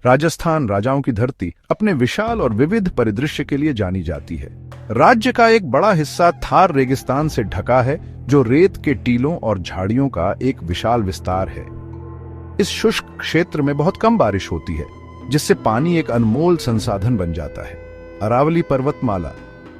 राजस्थान राजाओं की धरती अपने विशाल और विविध परिदृश्य के लिए जानी जाती है। राज्य का एक बड़ा हिस्सा थार रेगिस्तान से ढका है, जो रेत के टीलों और झाड़ियों का एक विशाल विस्तार है। इस शुष्क क्षेत्र में बहुत कम बारिश होती है, जिससे पानी एक अनमोल संसाधन बन जाता है। अरावली पर्वतमाला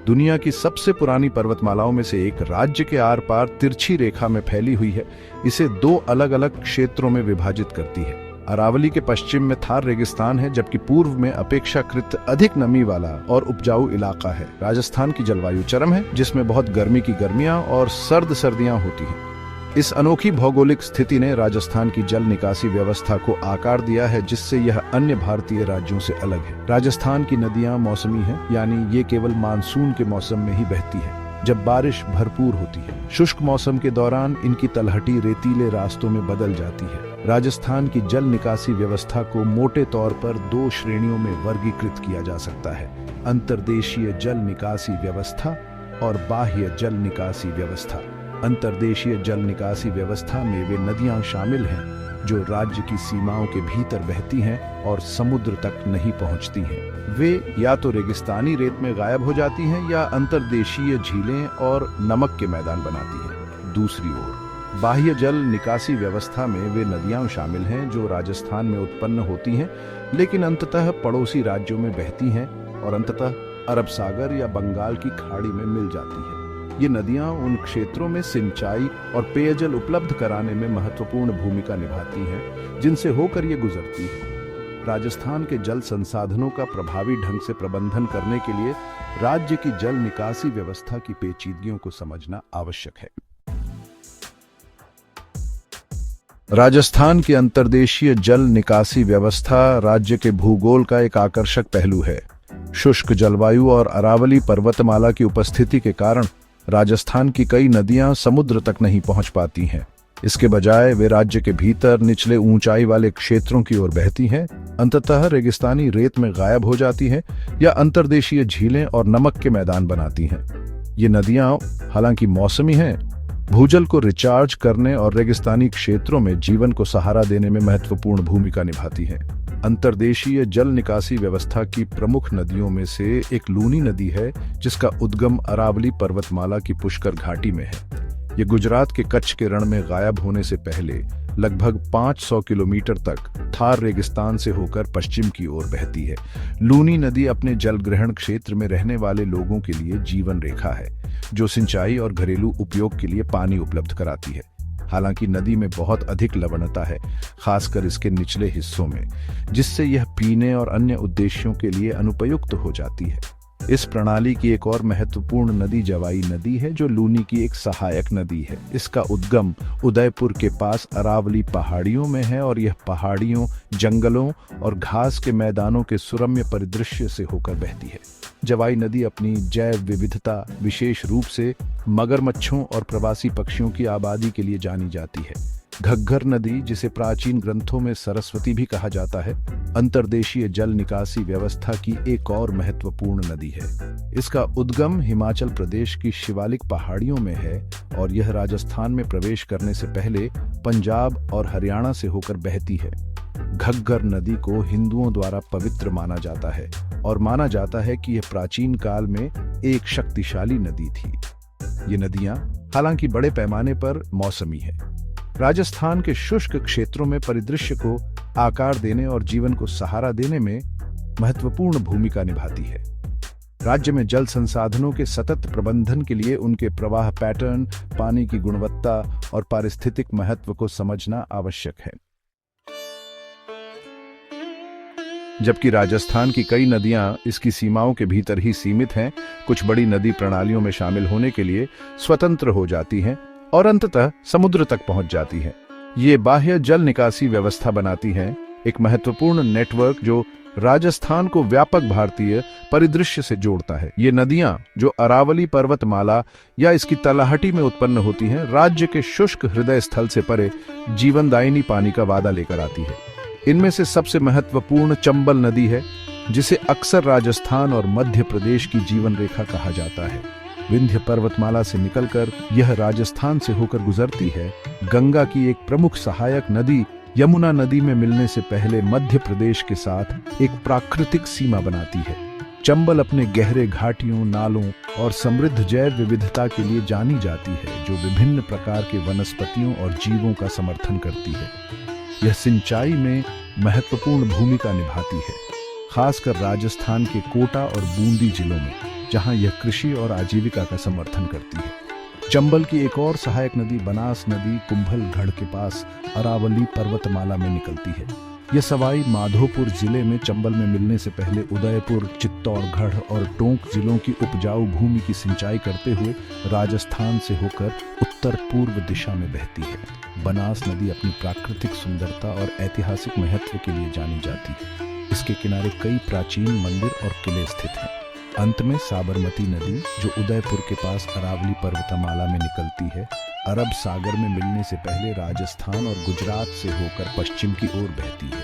दुनिया की सबसे पुरानी पर्वतमालाओं में से एक राज्य के आर पार तिरछी रेखा में फैली हुई है। इसे दो अलग अलग क्षेत्रों में विभाजित करती है। अरावली के पश्चिम में थार रेगिस्तान है, जबकि पूर्व में अपेक्षाकृत अधिक नमी वाला और उपजाऊ इलाका है। राजस्थान की जलवायु चरम है, जिसमें बहुत गर्मी की गर्मियां और सर्द सर्दियां होती हैं। इस अनोखी भौगोलिक स्थिति ने राजस्थान की जल निकासी व्यवस्था को आकार दिया है, जिससे यह अन्य भारतीय राज्यों से अलग है। राजस्थान की नदियां मौसमी हैं, यानी ये केवल मानसून के मौसम में ही बहती है, जब बारिश भरपूर होती है। शुष्क मौसम के दौरान इनकी तलहटी रेतीले रास्तों में बदल जाती है। राजस्थान की जल निकासी व्यवस्था को मोटे तौर पर दो श्रेणियों में वर्गीकृत किया जा सकता है: अंतर्देशीय जल निकासी व्यवस्था और बाह्य जल निकासी व्यवस्था। अंतर्देशीय जल निकासी व्यवस्था में वे नदियां शामिल हैं जो राज्य की सीमाओं के भीतर बहती हैं और समुद्र तक नहीं पहुंचती हैं। वे या तो रेगिस्तानी रेत में गायब हो जाती हैं या अंतर्देशीय झीलें और नमक के मैदान बनाती हैं। दूसरी ओर बाह्य जल निकासी व्यवस्था में वे नदियां शामिल हैं जो राजस्थान में उत्पन्न होती हैं, लेकिन अंततः पड़ोसी राज्यों में बहती हैं और अंततः अरब सागर या बंगाल की खाड़ी में मिल जाती हैं। ये नदियां उन क्षेत्रों में सिंचाई और पेयजल उपलब्ध कराने में महत्वपूर्ण भूमिका निभाती हैं, जिनसे होकर ये गुजरती है। राजस्थान के जल संसाधनों का प्रभावी ढंग से प्रबंधन करने के लिए राज्य की जल निकासी व्यवस्था की पेचीदगियों को समझना आवश्यक है। राजस्थान की अंतर्देशीय जल निकासी व्यवस्था राज्य के भूगोल का एक आकर्षक पहलू है। शुष्क जलवायु और अरावली पर्वतमाला की उपस्थिति के कारण राजस्थान की कई नदियां समुद्र तक नहीं पहुंच पाती हैं। इसके बजाय वे राज्य के भीतर निचले ऊंचाई वाले क्षेत्रों की ओर बहती हैं, अंततः रेगिस्तानी रेत में गायब हो जाती हैं या अंतर्देशीय झीलें और नमक के मैदान बनाती हैं। ये नदियां हालांकि मौसमी हैं, भूजल को रिचार्ज करने और रेगिस्तानी क्षेत्रों में जीवन को सहारा देने में महत्वपूर्ण भूमिका निभाती हैं। अंतर्देशीय जल निकासी व्यवस्था की प्रमुख नदियों में से एक लूनी नदी है, जिसका उद्गम अरावली पर्वतमाला की पुष्कर घाटी में है। ये गुजरात के कच्छ के रण में गायब होने से पहले लगभग 500 किलोमीटर तक थार रेगिस्तान से होकर पश्चिम की ओर बहती है। लूनी नदी अपने जल ग्रहण क्षेत्र में रहने वाले लोगों के लिए जीवन रेखा है, जो सिंचाई और घरेलू उपयोग के लिए पानी उपलब्ध कराती है। हालांकि नदी में बहुत अधिक लवणता है, खासकर इसके निचले हिस्सों में, जिससे यह पीने और अन्य उद्देश्यों के लिए अनुपयुक्त हो जाती है। इस प्रणाली की एक और महत्वपूर्ण नदी जवाई नदी है, जो लूनी की एक सहायक नदी है। इसका उद्गम उदयपुर के पास अरावली पहाड़ियों में है और यह पहाड़ियों, जंगलों और घास के मैदानों के सुरम्य परिदृश्य से होकर बहती है। जवाई नदी अपनी जैव विविधता, विशेष रूप से मगरमच्छों और प्रवासी पक्षियों की आबादी के लिए जानी जाती है। घग्गर नदी, जिसे प्राचीन ग्रंथों में सरस्वती भी कहा जाता है, अंतर्देशीय जल निकासी व्यवस्था की एक और महत्वपूर्ण नदी है। इसका उद्गम हिमाचल प्रदेश की शिवालिक पहाड़ियों में है और यह राजस्थान में प्रवेश करने से पहले पंजाब और हरियाणा से होकर बहती है। घग्गर नदी को हिंदुओं द्वारा पवित्र माना जाता है और माना जाता है कि यह प्राचीन काल में एक शक्तिशाली नदी थी। ये नदियां हालांकि बड़े पैमाने पर मौसमी है। राजस्थान के शुष्क क्षेत्रों में परिदृश्य को आकार देने और जीवन को सहारा देने में महत्वपूर्ण भूमिका निभाती है। राज्य में जल संसाधनों के सतत प्रबंधन के लिए उनके प्रवाह पैटर्न, पानी की गुणवत्ता और पारिस्थितिक महत्व को समझना आवश्यक है। जबकि राजस्थान की कई नदियां इसकी सीमाओं के भीतर ही सीमित हैं, कुछ बड़ी नदी प्रणालियों में शामिल होने के लिए स्वतंत्र हो जाती हैं और अंततः समुद्र तक पहुंच जाती हैं। ये बाह्य जल निकासी व्यवस्था बनाती हैं एक महत्वपूर्ण नेटवर्क जो राजस्थान को व्यापक भारतीय परिदृश्य से जोड़ता है। ये नदियां, जो अरावली पर्वतमाला या इसकी तलहटी में उत्पन्न होती हैं, राज्य के शुष्क हृदय स्थल से परे जीवनदायिनी पानी का वादा लेकर आती है। इनमें से सबसे महत्वपूर्ण चंबल नदी है, जिसे अक्सर राजस्थान और मध्य प्रदेश की जीवन रेखा कहा जाता है। विंध्य पर्वतमाला से निकलकर यह राजस्थान से होकर गुजरती है। गंगा की एक प्रमुख सहायक नदी यमुना नदी में मिलने से पहले मध्य प्रदेश के साथ एक प्राकृतिक सीमा बनाती है। चंबल अपने गहरे घाटियों, नालों और समृद्ध जैव विविधता के लिए जानी जाती है, जो विभिन्न प्रकार के वनस्पतियों और जीवों का समर्थन करती है। यह सिंचाई में महत्वपूर्ण भूमिका निभाती है, खासकर राजस्थान के कोटा और बूंदी जिलों में, जहां यह कृषि और आजीविका का समर्थन करती है। चंबल की एक और सहायक नदी बनास नदी कुंभलगढ़ के पास अरावली पर्वतमाला में निकलती है। यह सवाई माधोपुर जिले में चंबल में मिलने से पहले उदयपुर, चित्तौड़गढ़ और टोंक जिलों की उपजाऊ भूमि की सिंचाई करते हुए राजस्थान से होकर उत्तर पूर्व दिशा में बहती है। बनास नदी अपनी प्राकृतिक सुंदरता और ऐतिहासिक महत्व के लिए जानी जाती है। इसके किनारे कई प्राचीन मंदिर और किले स्थित हैं। अंत में साबरमती नदी, जो उदयपुर के पास अरावली पर्वतमाला में निकलती है, अरब सागर में मिलने से पहले राजस्थान और गुजरात से होकर पश्चिम की ओर बहती है।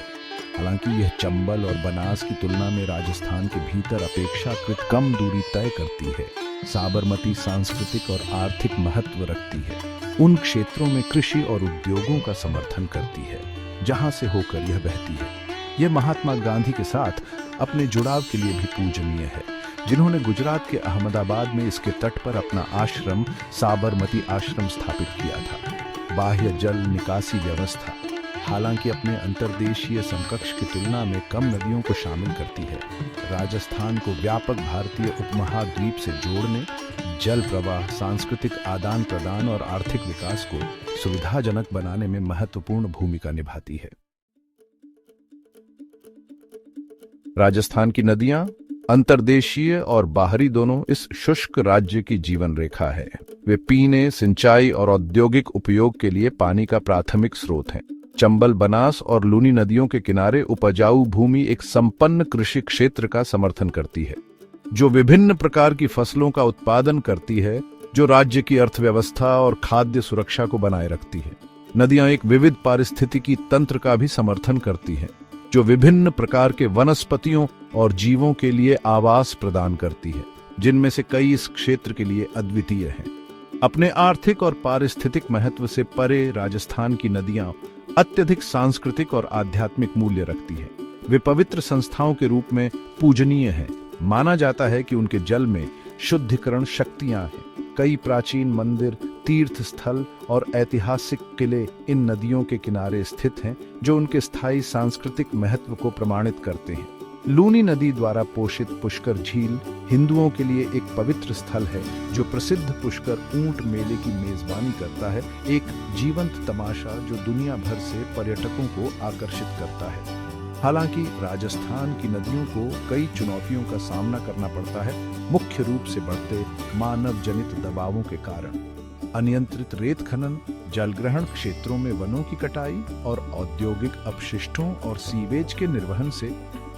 हालांकि यह चंबल और बनास की तुलना में राजस्थान के भीतर अपेक्षाकृत कम दूरी तय करती है। साबरमती सांस्कृतिक और आर्थिक महत्व रखती है। उन क्षेत्रों में कृषि और उद्योगों का समर्थन करती है जहां से होकर यह बहती है। यह महात्मा गांधी के साथ अपने जुड़ाव के लिए भी पूजनीय है, जिन्होंने गुजरात के अहमदाबाद में इसके तट पर अपना आश्रम साबरमती आश्रम स्थापित किया था। बाह्य जल निकासी व्यवस्था हालांकि अपने अंतर्देशीय समकक्ष की तुलना में कम नदियों को शामिल करती है। राजस्थान को व्यापक भारतीय उपमहाद्वीप से जोड़ने, जल प्रवाह, सांस्कृतिक आदान प्रदान और आर्थिक विकास को सुविधाजनक बनाने में महत्वपूर्ण भूमिका निभाती है। राजस्थान की नदियां अंतर्देशीय और बाहरी दोनों इस शुष्क राज्य की जीवन रेखा है। वे पीने, सिंचाई और औद्योगिक उपयोग के लिए पानी का प्राथमिक स्रोत हैं। चंबल, बनास और लूनी नदियों के किनारे उपजाऊ भूमि एक संपन्न कृषि क्षेत्र का समर्थन करती है, जो विभिन्न प्रकार की फसलों का उत्पादन करती है, जो राज्य की अर्थव्यवस्था और खाद्य सुरक्षा को बनाए रखती है। नदियां एक विविध पारिस्थितिकी तंत्र का भी समर्थन करती हैं, जो विभिन्न प्रकार के वनस्पतियों और जीवों के लिए आवास प्रदान करती है, जिनमें से कई इस क्षेत्र के लिए अद्वितीय हैं। अपने आर्थिक और पारिस्थितिक महत्व से परे राजस्थान की नदियां अत्यधिक सांस्कृतिक और आध्यात्मिक मूल्य रखती हैं। वे पवित्र संस्थाओं के रूप में पूजनीय हैं। माना जाता है कि उनके जल में शुद्धिकरण शक्तियां हैं। कई प्राचीन मंदिर, तीर्थ स्थल और ऐतिहासिक किले इन नदियों के किनारे स्थित हैं, जो उनके स्थायी सांस्कृतिक महत्व को प्रमाणित करते हैं। लूनी नदी द्वारा पोषित पुष्कर झील हिंदुओं के लिए एक पवित्र स्थल है, जो प्रसिद्ध पुष्कर ऊंट मेले की मेजबानी करता है, एक जीवंत तमाशा जो दुनिया भर से पर्यटकों को आकर्षित करता है। हालांकि राजस्थान की नदियों को कई चुनौतियों का सामना करना पड़ता है, मुख्य रूप से बढ़ते मानव जनित दबावों के कारण। अनियंत्रित रेत खनन, जलग्रहण क्षेत्रों में वनों की कटाई और औद्योगिक अपशिष्टों और सीवेज के निर्वहन से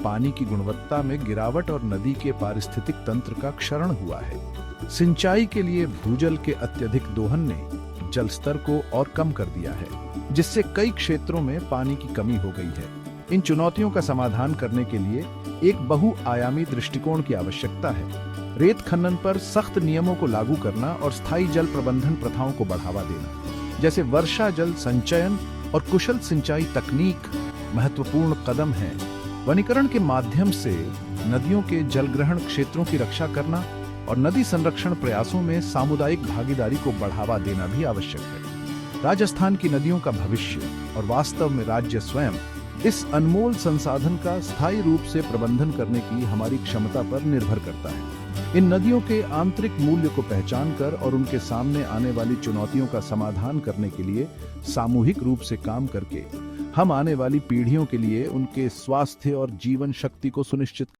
पानी की गुणवत्ता में गिरावट और नदी के पारिस्थितिक तंत्र का क्षरण हुआ है। सिंचाई के लिए भूजल के अत्यधिक दोहन ने जल स्तर को और कम कर दिया है, जिससे कई क्षेत्रों में पानी की कमी हो गई है। इन चुनौतियों का समाधान करने के लिए एक बहुआयामी दृष्टिकोण की आवश्यकता है। रेत खनन पर सख्त नियमों को लागू करना और स्थायी जल प्रबंधन प्रथाओं को बढ़ावा देना, जैसे वर्षा जल संचयन और कुशल सिंचाई तकनीक, महत्वपूर्ण कदम हैं। वनीकरण के माध्यम से नदियों के जलग्रहण क्षेत्रों की रक्षा करना और नदी संरक्षण प्रयासों में सामुदायिक भागीदारी को बढ़ावा देना भी आवश्यक है। राजस्थान की नदियों का भविष्य और वास्तव में राज्य स्वयं इस अनमोल संसाधन का स्थायी रूप से प्रबंधन करने की हमारी क्षमता पर निर्भर करता है। इन नदियों के आंतरिक मूल्य को पहचान कर और उनके सामने आने वाली चुनौतियों का समाधान करने के लिए सामूहिक रूप से काम करके हम आने वाली पीढ़ियों के लिए उनके स्वास्थ्य और जीवन शक्ति को सुनिश्चित